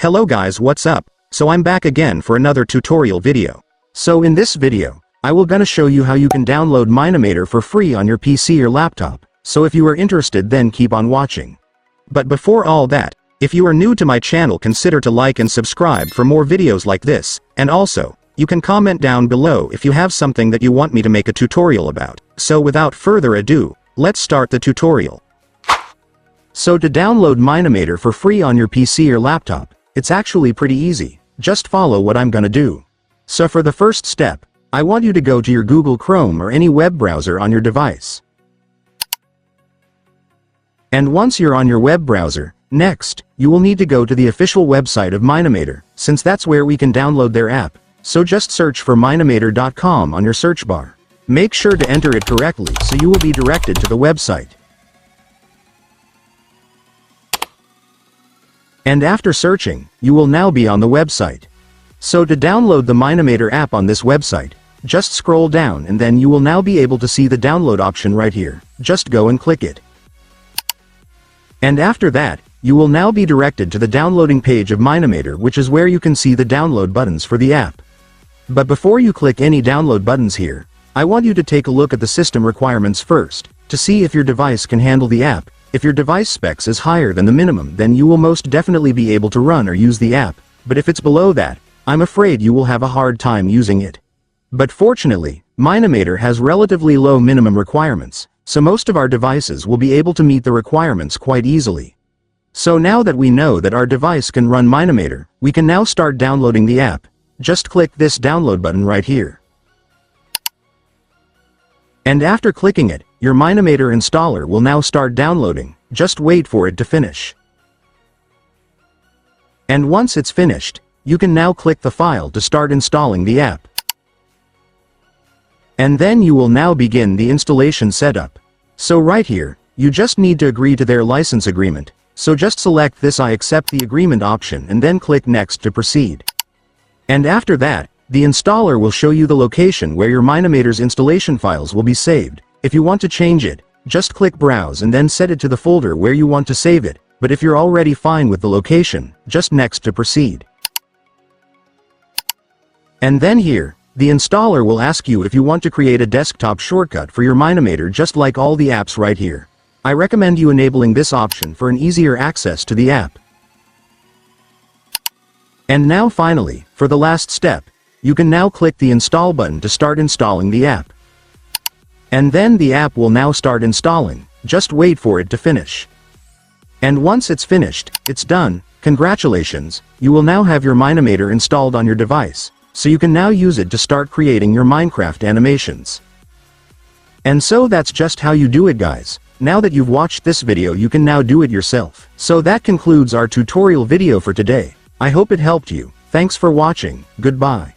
Hello guys, what's up? So I'm back again for another tutorial video. So in this video, I will gonna show you how you can download Mine-imator for free on your PC or laptop. So if you are interested, then keep on watching. But before all that, if you are new to my channel, consider to like and subscribe for more videos like this, and also, you can comment down below if you have something that you want me to make a tutorial about. So without further ado, let's start the tutorial. So to download Mine-imator for free on your PC or laptop, it's actually pretty easy. Just follow what I'm gonna do. So for the first step, I want you to go to your Google Chrome or any web browser on your device. And once you're on your web browser, next, you will need to go to the official website of Mine-imator, since that's where we can download their app. So just search for mine-imator.com on your search bar. Make sure to enter it correctly so you will be directed to the website. And after searching, you will now be on the website. So to download the Mine-imator app on this website, just scroll down and then you will now be able to see the download option right here. Just go and click it. And after that, you will now be directed to the downloading page of Mine-imator, which is where you can see the download buttons for the app. But before you click any download buttons here, I want you to take a look at the system requirements first, to see if your device can handle the app. If your device specs is higher than the minimum, then you will most definitely be able to run or use the app, but if it's below that, I'm afraid you will have a hard time using it. But fortunately, Mine-imator has relatively low minimum requirements, so most of our devices will be able to meet the requirements quite easily. So now that we know that our device can run Mine-imator, we can now start downloading the app. Just click this download button right here. And after clicking it, your Mine-imator installer will now start downloading. Just wait for it to finish. And once it's finished, you can now click the file to start installing the app. And then you will now begin the installation setup. So right here, you just need to agree to their license agreement. So just select this I accept the agreement option and then click next to proceed. And after that, the installer will show you the location where your Mine-imator's installation files will be saved. If you want to change it, just click browse and then set it to the folder where you want to save it, but if you're already fine with the location, just next to proceed. And then here, the installer will ask you if you want to create a desktop shortcut for your Mine-imator, just like all the apps right here. I recommend you enabling this option for an easier access to the app. And now finally, for the last step, you can now click the install button to start installing the app. And then the app will now start installing. Just wait for it to finish. And once it's finished, it's done. Congratulations, you will now have your Mine-imator installed on your device, so you can now use it to start creating your Minecraft animations. And so that's just how you do it, guys. Now that you've watched this video, you can now do it yourself. So that concludes our tutorial video for today. I hope it helped you. Thanks for watching. Goodbye.